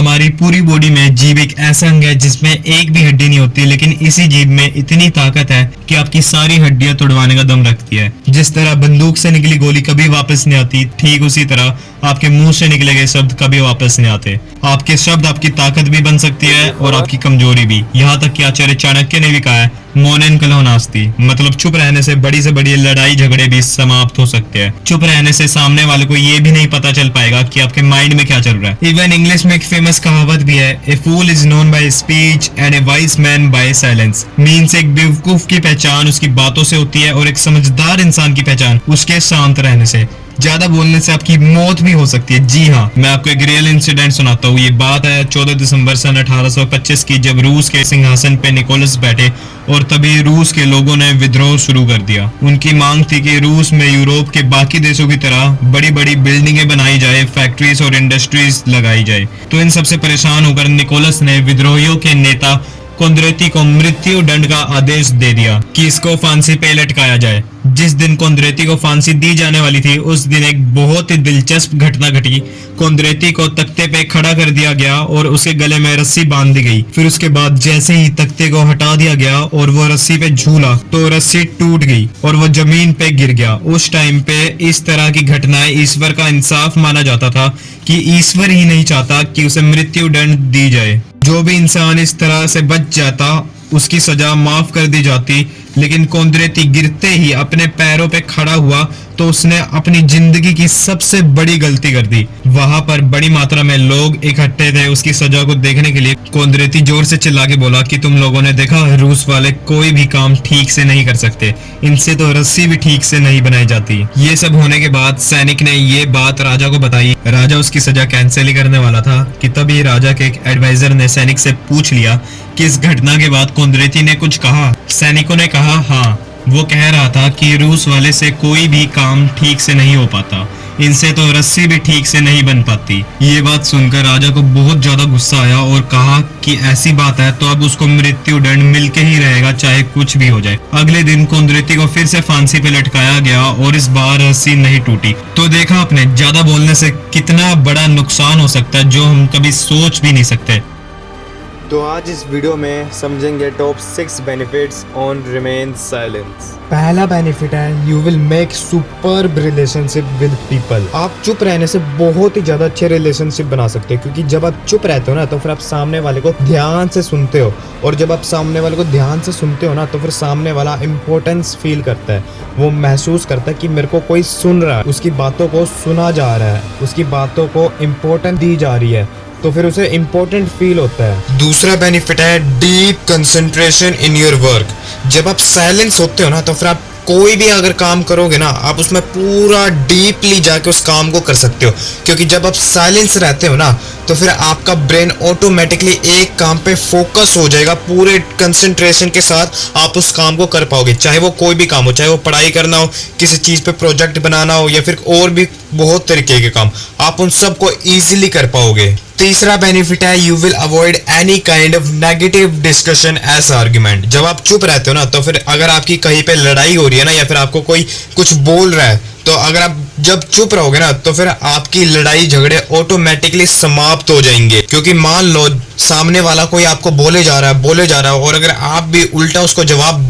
हमारी पूरी बॉडी में जीभ एक ऐसा अंग है जिसमें एक भी हड्डी नहीं होती, लेकिन इसी जीभ में इतनी ताकत है कि आपकी सारी हड्डियां तोड़वाने का दम रखती है। जिस तरह बंदूक से निकली गोली कभी वापस नहीं आती, ठीक उसी तरह आपके मुंह से निकले गए शब्द कभी वापस नहीं आते। आपके शब्द आपकी ताकत भी बन सकती है और आपकी कमजोरी भी। यहाँ तक कि आचार्य चाणक्य ने भी कहा है, मौनेन कलहो नास्ति, मतलब चुप रहने से बड़ी से बड़ी लड़ाई झगड़े भी समाप्त हो सकते हैं। चुप रहने से सामने वाले को ये भी नहीं पता चल पाएगा कि आपके माइंड में क्या चल रहा है। इवन इंग्लिश में एक फेमस कहावत भी है, a fool is known by speech and a wise man by silence. Means एक बेवकूफ की पहचान उसकी बातों से होती है और एक समझदार इंसान की पहचान उसके शांत रहने से। ज्यादा बोलने से आपकी मौत भी हो सकती है। जी हाँ, मैं आपको एक रियल इंसिडेंट सुनाता हूँ। ये बात है 14 दिसंबर सन 1825 की, जब रूस के सिंहासन पे निकोलस बैठे और तभी रूस के लोगों ने विद्रोह शुरू कर दिया। उनकी मांग थी कि रूस में यूरोप के बाकी देशों की तरह बड़ी बड़ी बिल्डिंगें बनाई जाए, फैक्ट्रीज और इंडस्ट्रीज लगाई जाए। तो इन सबसे परेशान होकर निकोलस ने विद्रोहियों के नेता कोंद्रेती को मृत्यु दंड का आदेश दे दिया कि इसको फांसी पे लटकाया जाए। जिस दिन कोंद्रेती को फांसी दी जाने वाली थी, उस दिन एक बहुत ही दिलचस्प घटना घटी। कोंद्रेती को तख्ते पे खड़ा कर दिया गया और उसके गले में रस्सी बांध दी गई। फिर उसके बाद जैसे ही तख्ते को हटा दिया गया और वो रस्सी पे झूला तो रस्सी टूट गई और वो जमीन पे गिर गया। उस टाइम पे इस तरह की घटनाएं ईश्वर का इंसाफ माना जाता था कि ईश्वर ही नहीं चाहता कि उसे मृत्यु दंड दी जाए। जो भी इंसान इस तरह से बच जाता उसकी सजा माफ कर दी जाती। लेकिन कोंद्रेती गिरते ही अपने पैरों पे खड़ा हुआ तो उसने अपनी जिंदगी की सबसे बड़ी गलती कर दी। वहां पर बड़ी मात्रा में लोग इकट्ठे थे उसकी सजा को देखने के लिए। कोंद्रेती जोर से चिल्ला के बोला कि तुम लोगों ने देखा, रूस वाले कोई भी काम ठीक से नहीं कर सकते, इनसे तो रस्सी भी ठीक से नहीं बनाई जाती। ये सब होने के बाद सैनिक ने ये बात राजा को बताई। राजा उसकी सजा कैंसिल ही करने वाला था कि तभी राजा के एक एडवाइजर ने सैनिक से पूछ लिया कि इस घटना के बाद कोंद्रेती ने कुछ कहा। सैनिकों ने कहा हाँ, वो कह रहा था कि रूस वाले से कोई भी काम ठीक से नहीं हो पाता, इनसे तो रस्सी भी ठीक से नहीं बन पाती। ये बात सुनकर राजा को बहुत ज्यादा गुस्सा आया और कहा कि ऐसी बात है तो अब उसको मृत्यु दंड मिलके ही रहेगा, चाहे कुछ भी हो जाए। अगले दिन कोंद्रेती को फिर से फांसी पे लटकाया गया और इस बार रस्सी नहीं टूटी। तो देखा आपने, ज्यादा बोलने से कितना बड़ा नुकसान हो सकता है जो हम कभी सोच भी नहीं सकते। तो आज इस वीडियो में समझेंगे top 6 benefits on remain silence. पहला बेनिफिट है, you will make superb relationship with people. आप चुप रहने से बहुत ही ज्यादा अच्छे रिलेशनशिप बना सकते हैं, क्योंकि जब आप चुप रहते हो ना तो फिर आप सामने वाले को ध्यान से सुनते हो, और जब आप सामने वाले को ध्यान से सुनते हो ना तो फिर सामने वाला इम्पोर्टेंस फील करता है। वो महसूस करता है कि मेरे को कोई सुन रहा है, उसकी बातों को सुना जा रहा है, उसकी बातों को इम्पोर्टेंस दी जा रही है, तो फिर उसे इम्पोर्टेंट फील होता है। दूसरा बेनिफिट है deep concentration in your work. जब आप साइलेंस होते हो ना तो फिर आप कोई भी अगर काम करोगे ना, आप उसमें पूरा डीपली जाके उस काम को कर सकते हो, क्योंकि जब आप साइलेंस रहते हो ना तो फिर आपका ब्रेन ऑटोमेटिकली एक काम पे फोकस हो जाएगा। पूरे कंसंट्रेशन के साथ आप उस काम को कर पाओगे, चाहे वो कोई भी काम हो, चाहे वो पढ़ाई करना हो, किसी चीज पे प्रोजेक्ट बनाना हो, या फिर और भी बहुत तरीके के काम, आप उन सब को इजीली कर पाओगे। तीसरा बेनिफिट है, you will avoid any kind of negative discussion as argument. जब आप चुप रहते हो ना तो फिर अगर आपकी कहीं पे लड़ाई हो रही है ना, या फिर आपको कोई कुछ बोल रहा है, तो अगर आप जब चुप रहोगे ना तो फिर आपकी लड़ाई झगड़े ऑटोमेटिकली समाप्त हो जाएंगे। क्योंकि मान लो सामने वाला कोई आपको बोले जा रहा है और अगर आप भी उल्टा उसको जवाब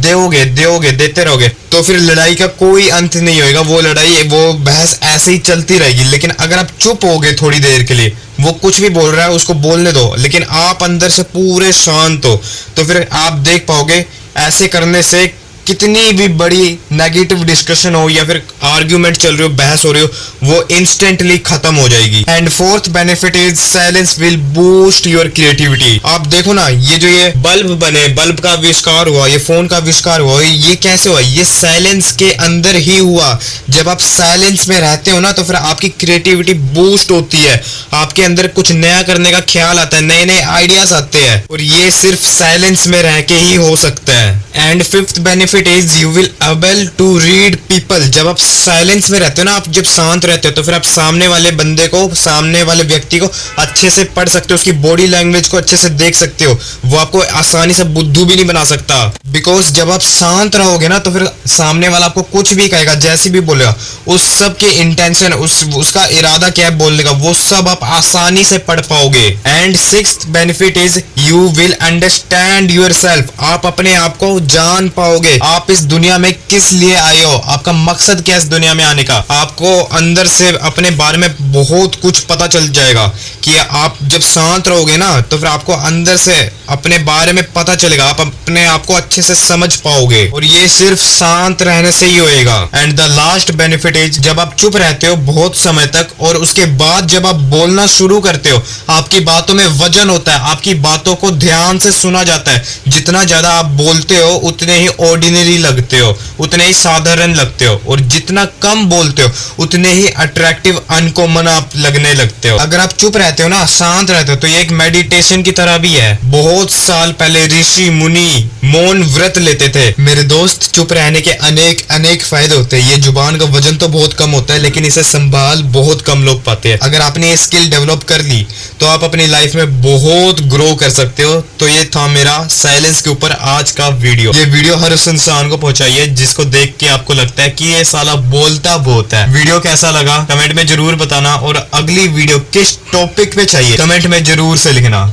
देते रहोगे तो फिर लड़ाई का कोई अंत नहीं होएगा। वो बहस ऐसे ही चलती रहेगी। लेकिन अगर आप चुप होगे थोड़ी देर के लिए, वो कुछ भी बोल रहा है उसको बोलने दो, लेकिन आप अंदर से पूरे शांत हो, तो फिर आप देख पाओगे ऐसे करने से कितनी भी बड़ी नेगेटिव डिस्कशन हो या फिर आर्ग्यूमेंट चल रही हो, बहस हो रही हो, वो इंस्टेंटली खत्म हो जाएगी। And fourth benefit is silence will boost your creativity. आप देखो ना, ये बल्ब का आविष्कार हुआ, ये फोन का आविष्कार हुआ, ये कैसे हुआ? ये साइलेंस के अंदर ही हुआ। जब आप साइलेंस में रहते हो ना तो फिर आपकी क्रिएटिविटी बूस्ट होती है, आपके अंदर कुछ नया करने का ख्याल आता है, नए नए आइडियाज आते हैं, और ये सिर्फ साइलेंस में रह के ही हो सकता है। And fifth benefit is you will able to read people. जब आप साइलेंस में रहते हो ना, आप जब शांत रहते हो तो फिर आप सामने वाले बंदे को, सामने वाले व्यक्ति को अच्छे से पढ़ सकते हो, उसकी बॉडी लैंग्वेज को अच्छे से देख सकते हो। वो आपको आसानी से बुद्धू भी नहीं बना सकता, बिकॉज जब आप शांत रहोगे ना तो फिर सामने वाला आपको कुछ भी कहेगा, जैसे भी बोलेगा, उस सब के इंटेंशन, उसका इरादा क्या है बोलने का, वो सब आप आसानी से पढ़ पाओगे। And sixth benefit is you will understand yourself. आप अपने आप को जान पाओगे, आप इस दुनिया में किस लिए आए हो, आपका मकसद क्या है इस दुनिया में आने का। आपको अंदर से अपने बारे में बहुत कुछ पता चल जाएगा कि आप जब शांत रहोगे ना तो फिर आपको अंदर से अपने बारे में पता चलेगा, आप अपने आप को अच्छे से समझ पाओगे, और ये सिर्फ शांत रहने से ही होएगा। And the last benefit is जब आप चुप रहते हो बहुत समय तक और उसके बाद जब आप बोलना शुरू करते हो, आपकी बातों में वजन होता है, आपकी बातों को ध्यान से सुना जाता है। जितना ज्यादा आप बोलते हो उतने ही ऑर्डिनरी लगते हो, उतने ही साधारण लगते हो, और जितना कम बोलते हो उतने ही अट्रैक्टिव, अनकॉमन आप लगने लगते हो। अगर आप चुप रहते हो ना, शांत रहते हो, तो ये एक मेडिटेशन की तरह भी है। बहुत साल पहले ऋषि मुनि मौन व्रत लेते थे। मेरे दोस्त, चुप रहने के अनेक अनेक फायदे होते हैं। ये जुबान का वजन तो बहुत कम होता है, लेकिन इसे संभाल बहुत कम लोग पाते हैं। अगर आपने ये स्किल डेवलप कर ली तो आप अपनी लाइफ में बहुत ग्रो कर सकते हो। तो ये था मेरा साइलेंस के ऊपर आज का वीडियो। ये वीडियो हर उस इंसान को पहुंचाइए जिसको देख के आपको लगता है कि ये साला बोलता बहुत है। वीडियो कैसा लगा कमेंट में जरूर बताना, और अगली वीडियो किस टॉपिक पे चाहिए कमेंट में जरूर से लिखना।